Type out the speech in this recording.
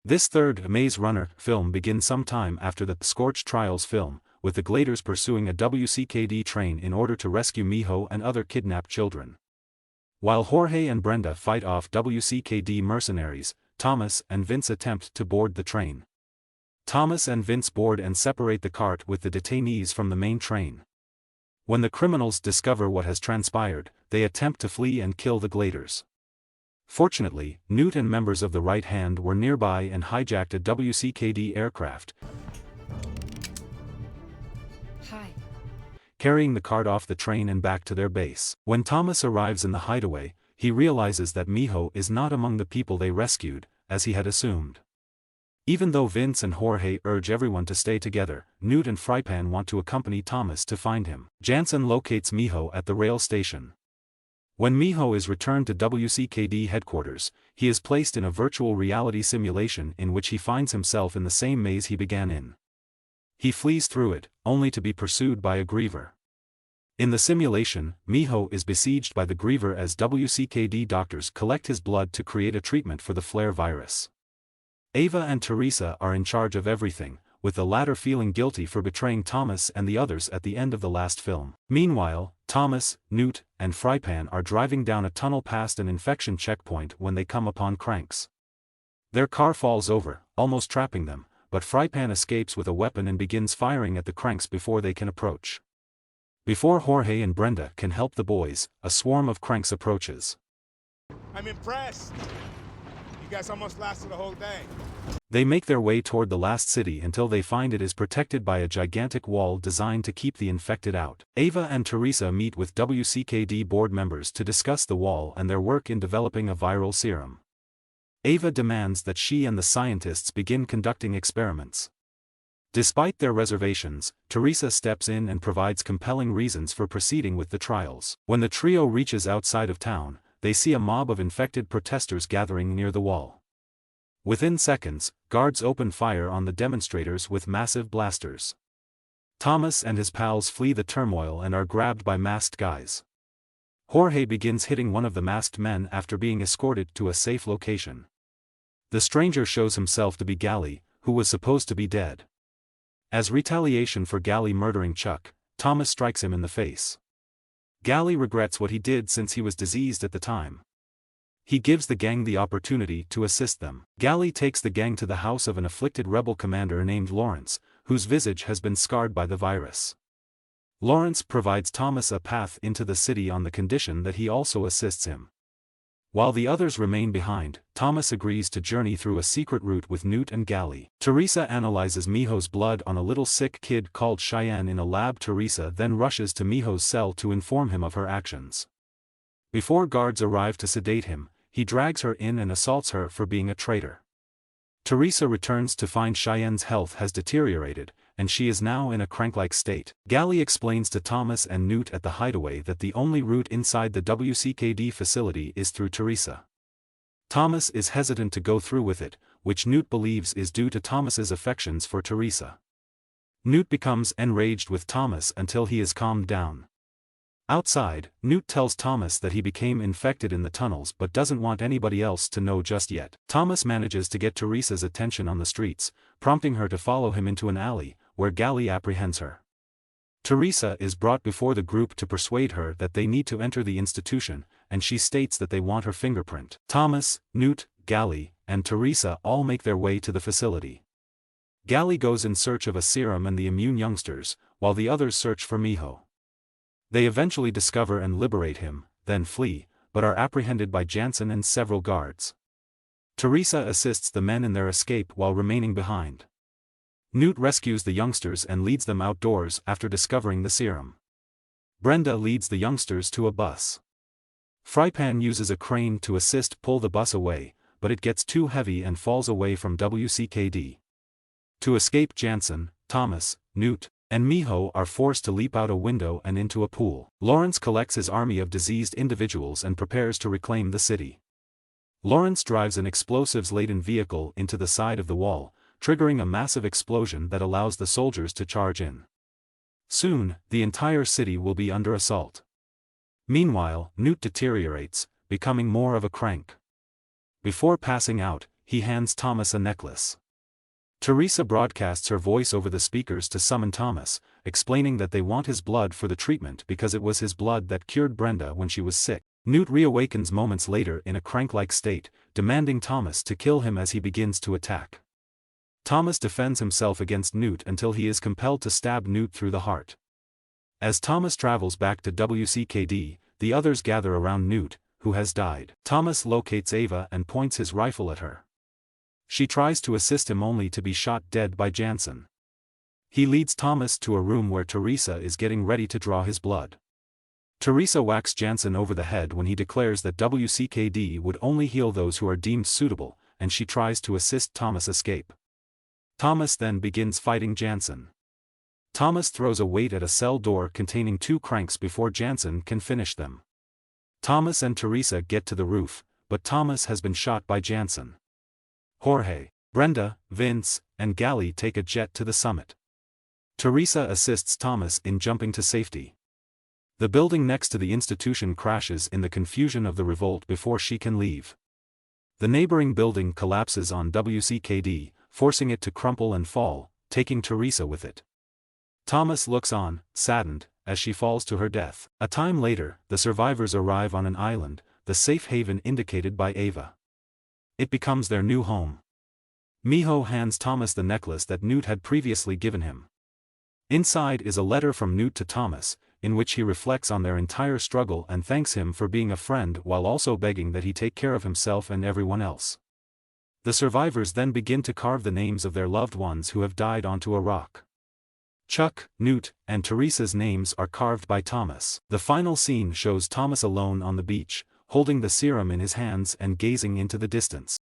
This third Maze Runner film begins sometime after the Scorch Trials film, with the Gladers pursuing a WCKD train in order to rescue Minho and other kidnapped children. While Jorge and Brenda fight off WCKD mercenaries, Thomas and Vince attempt to board the train. Thomas and Vince board and separate the cart with the detainees from the main train. When the criminals discover what has transpired, they attempt to flee and kill the Gladers. Fortunately, Newt and members of the Right Hand were nearby and hijacked a WCKD aircraft, carrying the cart off the train and back to their base. When Thomas arrives in the hideaway, he realizes that Minho is not among the people they rescued, as he had assumed. Even though Vince and Jorge urge everyone to stay together, Newt and Frypan want to accompany Thomas to find him. Jansen locates Minho at the rail station. When Minho is returned to WCKD headquarters, he is placed in a virtual reality simulation in which he finds himself in the same maze he began in. He flees through it, only to be pursued by a griever. In the simulation, Minho is besieged by the griever as WCKD doctors collect his blood to create a treatment for the flare virus. Ava and Teresa are in charge of everything, with the latter feeling guilty for betraying Thomas and the others at the end of the last film. Meanwhile, Thomas, Newt, and Frypan are driving down a tunnel past an infection checkpoint when they come upon cranks. Their car falls over, almost trapping them, but Frypan escapes with a weapon and begins firing at the cranks before they can approach. Before Jorge and Brenda can help the boys, a swarm of cranks approaches. I'm impressed. You guys almost lasted the whole day. They make their way toward the last city until they find it is protected by a gigantic wall designed to keep the infected out. Ava and Teresa meet with WCKD board members to discuss the wall and their work in developing a viral serum. Ava demands that she and the scientists begin conducting experiments. Despite their reservations, Teresa steps in and provides compelling reasons for proceeding with the trials. When the trio reaches outside of town, they see a mob of infected protesters gathering near the wall. Within seconds, guards open fire on the demonstrators with massive blasters. Thomas and his pals flee the turmoil and are grabbed by masked guys. Jorge begins hitting one of the masked men after being escorted to a safe location. The stranger shows himself to be Gally, who was supposed to be dead. As retaliation for Gally murdering Chuck, Thomas strikes him in the face. Gally regrets what he did since he was diseased at the time. He gives the gang the opportunity to assist them. Gally takes the gang to the house of an afflicted rebel commander named Lawrence, whose visage has been scarred by the virus. Lawrence provides Thomas a path into the city on the condition that he also assists him. While the others remain behind, Thomas agrees to journey through a secret route with Newt and Gally. Teresa analyzes Minho's blood on a little sick kid called Cheyenne in a lab. Teresa then rushes to Minho's cell to inform him of her actions. Before guards arrive to sedate him, he drags her in and assaults her for being a traitor. Teresa returns to find Cheyenne's health has deteriorated, and she is now in a crank-like state. Gally explains to Thomas and Newt at the hideaway that the only route inside the WCKD facility is through Teresa. Thomas is hesitant to go through with it, which Newt believes is due to Thomas's affections for Teresa. Newt becomes enraged with Thomas until he is calmed down. Outside, Newt tells Thomas that he became infected in the tunnels but doesn't want anybody else to know just yet. Thomas manages to get Teresa's attention on the streets, prompting her to follow him into an alley, where Gally apprehends her. Teresa is brought before the group to persuade her that they need to enter the institution, and she states that they want her fingerprint. Thomas, Newt, Gally, and Teresa all make their way to the facility. Gally goes in search of a serum and the immune youngsters, while the others search for Minho. They eventually discover and liberate him, then flee, but are apprehended by Jansen and several guards. Teresa assists the men in their escape while remaining behind. Newt rescues the youngsters and leads them outdoors after discovering the serum. Brenda leads the youngsters to a bus. Frypan uses a crane to assist pull the bus away, but it gets too heavy and falls away from WCKD. To escape, Jansen, Thomas, Newt, and Minho are forced to leap out a window and into a pool. Lawrence collects his army of diseased individuals and prepares to reclaim the city. Lawrence drives an explosives-laden vehicle into the side of the wall, triggering a massive explosion that allows the soldiers to charge in. Soon, the entire city will be under assault. Meanwhile, Newt deteriorates, becoming more of a crank. Before passing out, he hands Thomas a necklace. Teresa broadcasts her voice over the speakers to summon Thomas, explaining that they want his blood for the treatment because it was his blood that cured Brenda when she was sick. Newt reawakens moments later in a crank-like state, demanding Thomas to kill him as he begins to attack. Thomas defends himself against Newt until he is compelled to stab Newt through the heart. As Thomas travels back to WCKD, the others gather around Newt, who has died. Thomas locates Ava and points his rifle at her. She tries to assist him only to be shot dead by Jansen. He leads Thomas to a room where Teresa is getting ready to draw his blood. Teresa whacks Jansen over the head when he declares that WCKD would only heal those who are deemed suitable, and she tries to assist Thomas escape. Thomas then begins fighting Jansen. Thomas throws a weight at a cell door containing 2 cranks before Jansen can finish them. Thomas and Teresa get to the roof, but Thomas has been shot by Jansen. Jorge, Brenda, Vince, and Gally take a jet to the summit. Teresa assists Thomas in jumping to safety. The building next to the institution crashes in the confusion of the revolt before she can leave. The neighboring building collapses on WCKD, forcing it to crumple and fall, taking Teresa with it. Thomas looks on, saddened, as she falls to her death. A time later, the survivors arrive on an island, the safe haven indicated by Ava. It becomes their new home. Minho hands Thomas the necklace that Newt had previously given him. Inside is a letter from Newt to Thomas, in which he reflects on their entire struggle and thanks him for being a friend while also begging that he take care of himself and everyone else. The survivors then begin to carve the names of their loved ones who have died onto a rock. Chuck, Newt, and Teresa's names are carved by Thomas. The final scene shows Thomas alone on the beach, holding the serum in his hands and gazing into the distance.